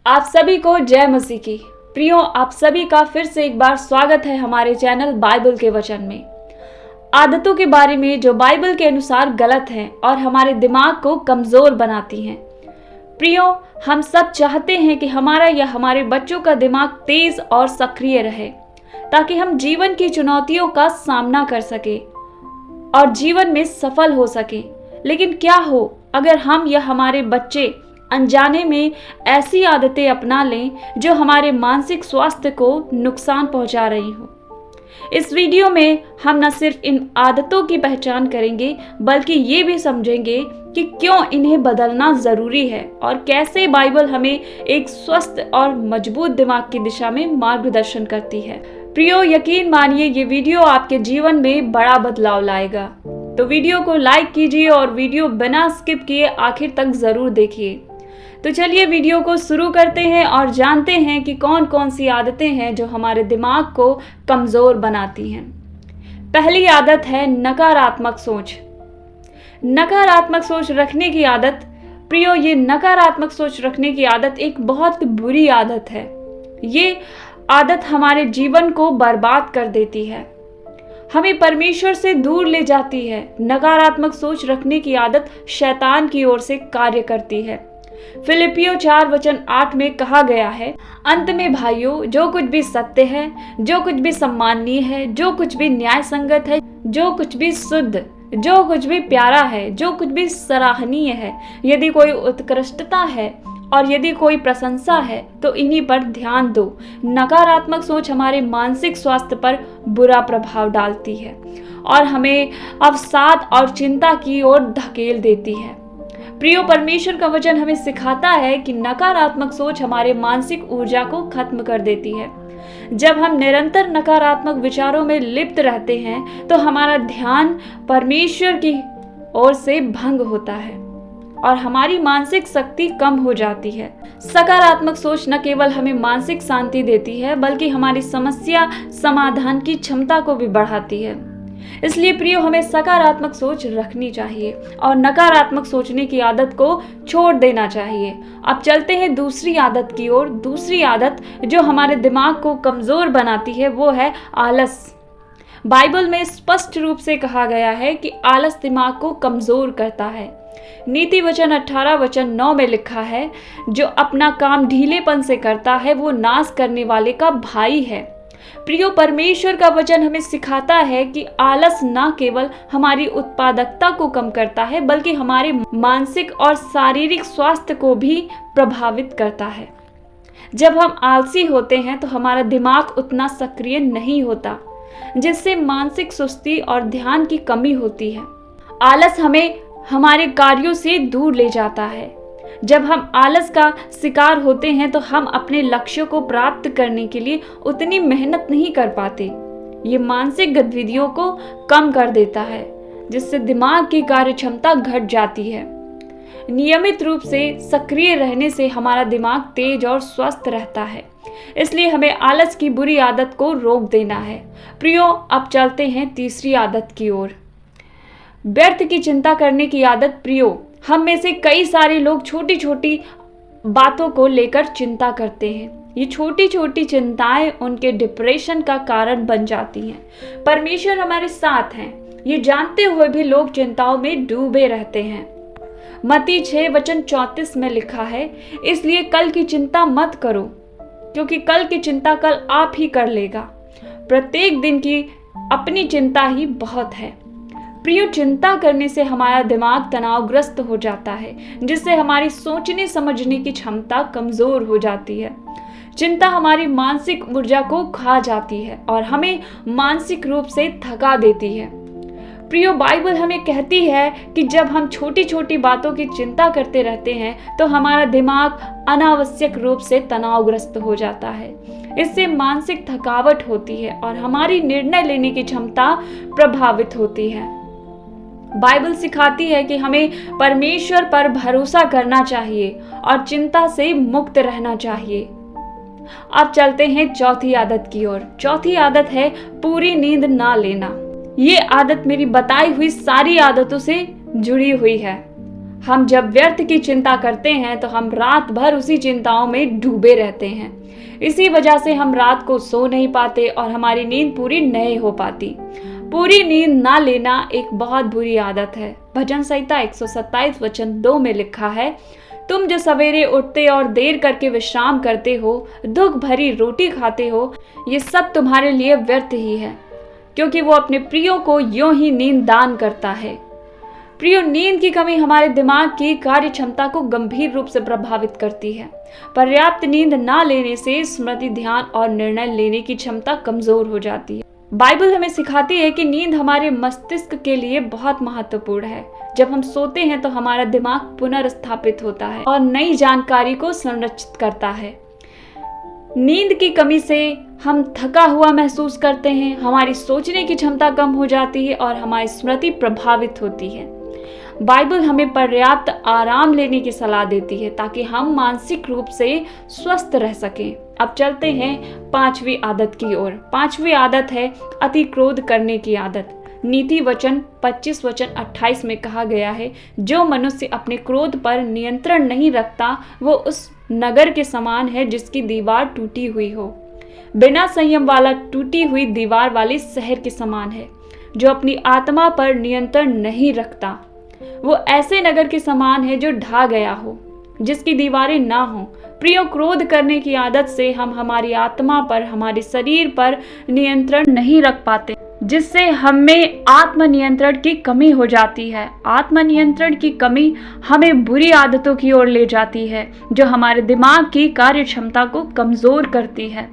आप सभी को जय मसीह की। प्रियो, आप सभी का फिर से एक बार स्वागत है हमारे चैनल बाइबल के वचन में। आदतों के बारे में जो बाइबल के अनुसार गलत हैं और हमारे दिमाग को कमजोर बनाती हैं। प्रियो, हम सब चाहते हैं कि हमारा या हमारे बच्चों का दिमाग तेज और सक्रिय रहे ताकि हम जीवन की चुनौतियों का सामना कर सके और जीवन में सफल हो सके। लेकिन क्या हो अगर हम या हमारे बच्चे अनजाने में ऐसी आदतें अपना लें जो हमारे मानसिक स्वास्थ्य को नुकसान पहुंचा रही हो। इस वीडियो में हम न सिर्फ इन आदतों की पहचान करेंगे बल्कि ये भी समझेंगे कि क्यों इन्हें बदलना जरूरी है और कैसे बाइबल हमें एक स्वस्थ और मजबूत दिमाग की दिशा में मार्गदर्शन करती है। प्रियो, यकीन मानिए ये वीडियो आपके जीवन में बड़ा बदलाव लाएगा। तो वीडियो को लाइक कीजिए और वीडियो बिना स्किप किए आखिर तक जरूर देखिए। तो चलिए वीडियो को शुरू करते हैं और जानते हैं कि कौन कौन सी आदतें हैं जो हमारे दिमाग को कमज़ोर बनाती हैं। पहली आदत है नकारात्मक सोच। नकारात्मक सोच रखने की आदत। प्रियो, ये नकारात्मक सोच रखने की आदत एक बहुत बुरी आदत है। ये आदत हमारे जीवन को बर्बाद कर देती है, हमें परमेश्वर से दूर ले जाती है। नकारात्मक सोच रखने की आदत शैतान की ओर से कार्य करती है। फिलिपियो 4:8 में कहा गया है, अंत में भाइयों, जो कुछ भी सत्य है, जो कुछ भी सम्माननीय है, जो कुछ भी न्याय संगत है, जो कुछ भी शुद्ध, जो कुछ भी प्यारा है, जो कुछ भी सराहनीय है, यदि कोई उत्कृष्टता है और यदि कोई प्रशंसा है तो इन्हीं पर ध्यान दो। नकारात्मक सोच हमारे मानसिक स्वास्थ्य पर बुरा प्रभाव डालती है और हमें अवसाद और चिंता की ओर धकेल देती है। प्रियो, परमेश्वर का वचन हमें सिखाता है कि नकारात्मक सोच हमारे मानसिक ऊर्जा को खत्म कर देती है। जब हम निरंतर नकारात्मक विचारों में लिप्त रहते हैं तो हमारा ध्यान परमेश्वर की ओर से भंग होता है और हमारी मानसिक शक्ति कम हो जाती है। सकारात्मक सोच न केवल हमें मानसिक शांति देती है बल्कि हमारी समस्या समाधान की क्षमता को भी बढ़ाती है। इसलिए प्रियो, हमें सकारात्मक सोच रखनी चाहिए और नकारात्मक सोचने की आदत को छोड़ देना चाहिए। अब चलते हैं दूसरी आदत की ओर। दूसरी आदत जो हमारे दिमाग को कमजोर बनाती है वो है आलस। बाइबल में स्पष्ट रूप से कहा गया है कि आलस दिमाग को कमजोर करता है। नीति वचन 18:9 में लिखा है, जो अपना काम ढीलेपन से करता है वो नाश करने वाले का भाई है। प्रियो, परमेश्वर का वचन हमें सिखाता है कि आलस न केवल हमारी उत्पादकता को कम करता है बल्कि हमारे मानसिक और शारीरिक स्वास्थ्य को भी प्रभावित करता है। जब हम आलसी होते हैं तो हमारा दिमाग उतना सक्रिय नहीं होता, जिससे मानसिक सुस्ती और ध्यान की कमी होती है। आलस हमें हमारे कार्यों से दूर ले जाता है। जब हम आलस का शिकार होते हैं तो हम अपने लक्ष्यों को प्राप्त करने के लिए उतनी मेहनत नहीं कर पाते। ये मानसिक गतिविधियों को कम कर देता है, जिससे दिमाग की कार्य क्षमता घट जाती है। नियमित रूप से सक्रिय रहने से हमारा दिमाग तेज और स्वस्थ रहता है। इसलिए हमें आलस की बुरी आदत को रोक देना है। प्रियो, अब चलते हैं तीसरी आदत की ओर। व्यर्थ की चिंता करने की आदत। प्रियो, हम में से कई सारे लोग छोटी छोटी बातों को लेकर चिंता करते हैं। ये छोटी छोटी चिंताएं उनके डिप्रेशन का कारण बन जाती हैं। परमेश्वर हमारे साथ हैं, ये जानते हुए भी लोग चिंताओं में डूबे रहते हैं। मत्ती 6:34 में लिखा है, इसलिए कल की चिंता मत करो, क्योंकि कल की चिंता कल आप ही कर लेगा। प्रत्येक दिन की अपनी चिंता ही बहुत है। प्रियो, चिंता करने से हमारा दिमाग तनावग्रस्त हो जाता है, जिससे हमारी सोचने समझने की क्षमता कमजोर हो जाती है। चिंता हमारी मानसिक ऊर्जा को खा जाती है और हमें मानसिक रूप से थका देती है। प्रियो, बाइबल हमें कहती है कि जब हम छोटी छोटी बातों की चिंता करते रहते हैं तो हमारा दिमाग अनावश्यक रूप से तनावग्रस्त हो जाता है। इससे मानसिक थकावट होती है और हमारी निर्णय लेने की क्षमता प्रभावित होती है। बाइबल सिखाती है कि हमें परमेश्वर पर भरोसा करना चाहिए और चिंता से मुक्त रहना चाहिए। अब चलते हैं चौथी आदत की ओर। चौथी आदत है पूरी नींद ना लेना। ये आदत मेरी बताई हुई सारी आदतों से जुड़ी हुई है। हम जब व्यर्थ की चिंता करते हैं तो हम रात भर उसी चिंताओं में डूबे रहते हैं। इसी वजह से हम रात को सो नहीं पाते और हमारी नींद पूरी नहीं हो पाती। पूरी नींद ना लेना एक बहुत बुरी आदत है। भजन संहिता 127 वचन 2 में लिखा है, तुम जो सवेरे उठते और देर करके विश्राम करते हो, दुख भरी रोटी खाते हो, ये सब तुम्हारे लिए व्यर्थ ही है, क्योंकि वो अपने प्रियो को यूं ही नींद दान करता है। प्रियो, नींद की कमी हमारे दिमाग की कार्य क्षमता को गंभीर रूप से प्रभावित करती है। पर्याप्त नींद ना लेने से स्मृति, ध्यान और निर्णय लेने की क्षमता कमजोर हो जाती है। बाइबल हमें सिखाती है कि नींद हमारे मस्तिष्क के लिए बहुत महत्वपूर्ण है। जब हम सोते हैं तो हमारा दिमाग पुनर्स्थापित होता है और नई जानकारी को संरक्षित करता है। नींद की कमी से हम थका हुआ महसूस करते हैं, हमारी सोचने की क्षमता कम हो जाती है और हमारी स्मृति प्रभावित होती है। बाइबल हमें पर्याप्त आराम लेने की सलाह देती है ताकि हम मानसिक रूप से स्वस्थ रह सकें। अब चलते हैं 5वीं आदत की ओर। 5वीं आदत है अति क्रोध करने की आदत। नीति वचन 25 वचन 28 में कहा गया है, जो मनुष्य अपने क्रोध पर नियंत्रण नहीं रखता वो उस नगर के समान है जिसकी दीवार टूटी हुई हो। बिना संयम वाला टूटी हुई दीवार वाले शहर के समान है जो अपनी आत्मा पर नियंत्रण नहीं रखता। वो ऐसे नगर के समान है जो ढा गया हो, जिसकी दीवारें ना हो। प्रियो, क्रोध करने की आदत से हम हमारी आत्मा पर, हमारे शरीर पर नियंत्रण नहीं रख पाते, जिससे हमें आत्मनियंत्रण की कमी हो जाती है। आत्मनियंत्रण की कमी हमें बुरी आदतों की ओर ले जाती है जो हमारे दिमाग की कार्य क्षमता को कमजोर करती है।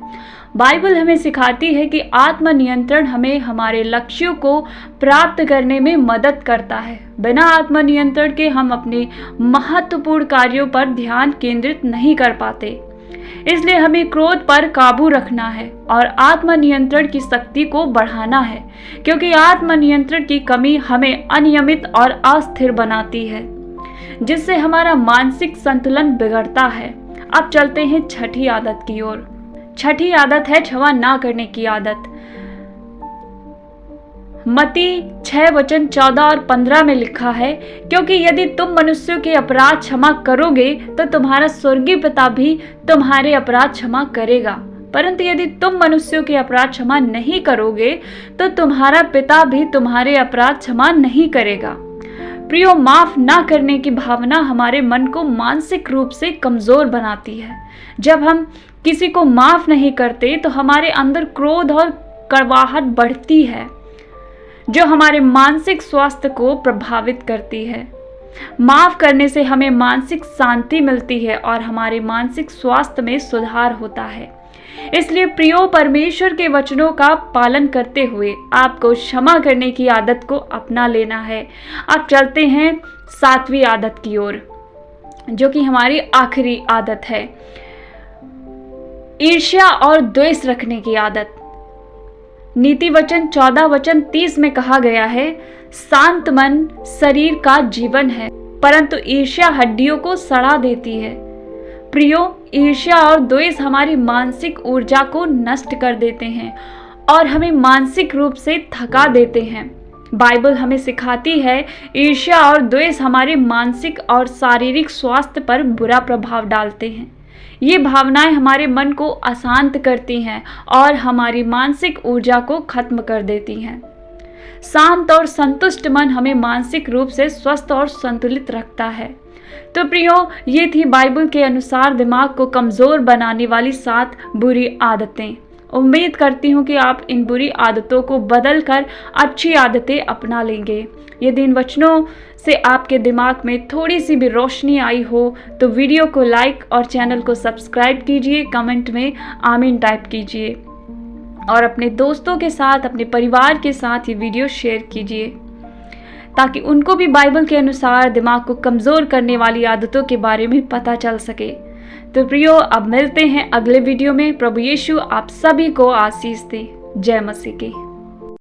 बाइबल हमें सिखाती है कि आत्मनियंत्रण हमें हमारे लक्ष्यों को प्राप्त करने में मदद करता है। बिना आत्मनियंत्रण के हम अपने महत्वपूर्ण कार्यों पर ध्यान केंद्रित नहीं कर पाते। इसलिए हमें क्रोध पर काबू रखना है और आत्मनियंत्रण की शक्ति को बढ़ाना है, क्योंकि आत्मनियंत्रण की कमी हमें अनियमित और अस्थिर बनाती है, जिससे हमारा मानसिक संतुलन बिगड़ता है। अब चलते हैं 6ठी आदत की ओर। 6ठी आदत है क्षमा ना करने की आदत। मत्ती 6 वचन 14 और 15 में लिखा है, क्योंकि यदि तुम मनुष्यों के अपराध क्षमा करोगे तो तुम्हारा स्वर्गीय पिता भी तुम्हारे अपराध क्षमा करेगा, परंतु यदि तुम मनुष्यों के अपराध क्षमा नहीं करोगे तो तुम्हारा पिता भी तुम्हारे अपराध क्षमा नहीं करेगा। प्रियो, माफ ना करने की भावना हमारे मन को मानसिक रूप से कमजोर बनाती है। जब हम किसी को माफ नहीं करते तो हमारे अंदर क्रोध और कड़वाहट बढ़ती है, जो हमारे मानसिक स्वास्थ्य को प्रभावित करती है। माफ करने से हमें मानसिक शांति मिलती है और हमारे मानसिक स्वास्थ्य में सुधार होता है। इसलिए प्रियो, परमेश्वर के वचनों का पालन करते हुए आपको क्षमा करने की आदत को अपना लेना है। अब चलते हैं 7वीं आदत की ओर, जो कि हमारी आखिरी आदत है, ईर्ष्या और द्वेष रखने की आदत। नीति वचन 14 वचन 30 में कहा गया है, शांत मन शरीर का जीवन है, परंतु ईर्ष्या हड्डियों को सड़ा देती है। प्रियो, ईर्ष्या और द्वेष हमारी मानसिक ऊर्जा को नष्ट कर देते हैं और हमें मानसिक रूप से थका देते हैं। बाइबल हमें सिखाती है, ईर्ष्या और द्वेष हमारे मानसिक और शारीरिक स्वास्थ्य पर बुरा प्रभाव डालते हैं। ये भावनाएं हमारे मन को अशांत करती हैं और हमारी मानसिक ऊर्जा को खत्म कर देती हैं। शांत और संतुष्ट मन हमें मानसिक रूप से स्वस्थ और संतुलित रखता है। तो प्रियो, ये थी बाइबल के अनुसार दिमाग को कमज़ोर बनाने वाली 7 बुरी आदतें। उम्मीद करती हूँ कि आप इन बुरी आदतों को बदलकर अच्छी आदतें अपना लेंगे। यदि इन वचनों से आपके दिमाग में थोड़ी सी भी रोशनी आई हो तो वीडियो को लाइक और चैनल को सब्सक्राइब कीजिए, कमेंट में आमीन टाइप कीजिए और अपने दोस्तों के साथ, अपने परिवार के साथ ये वीडियो शेयर कीजिए ताकि उनको भी बाइबल के अनुसार दिमाग को कमज़ोर करने वाली आदतों के बारे में पता चल सके। तो प्रियो, अब मिलते हैं अगले वीडियो में। प्रभु यीशु आप सभी को आशीष दे। जय मसीह की।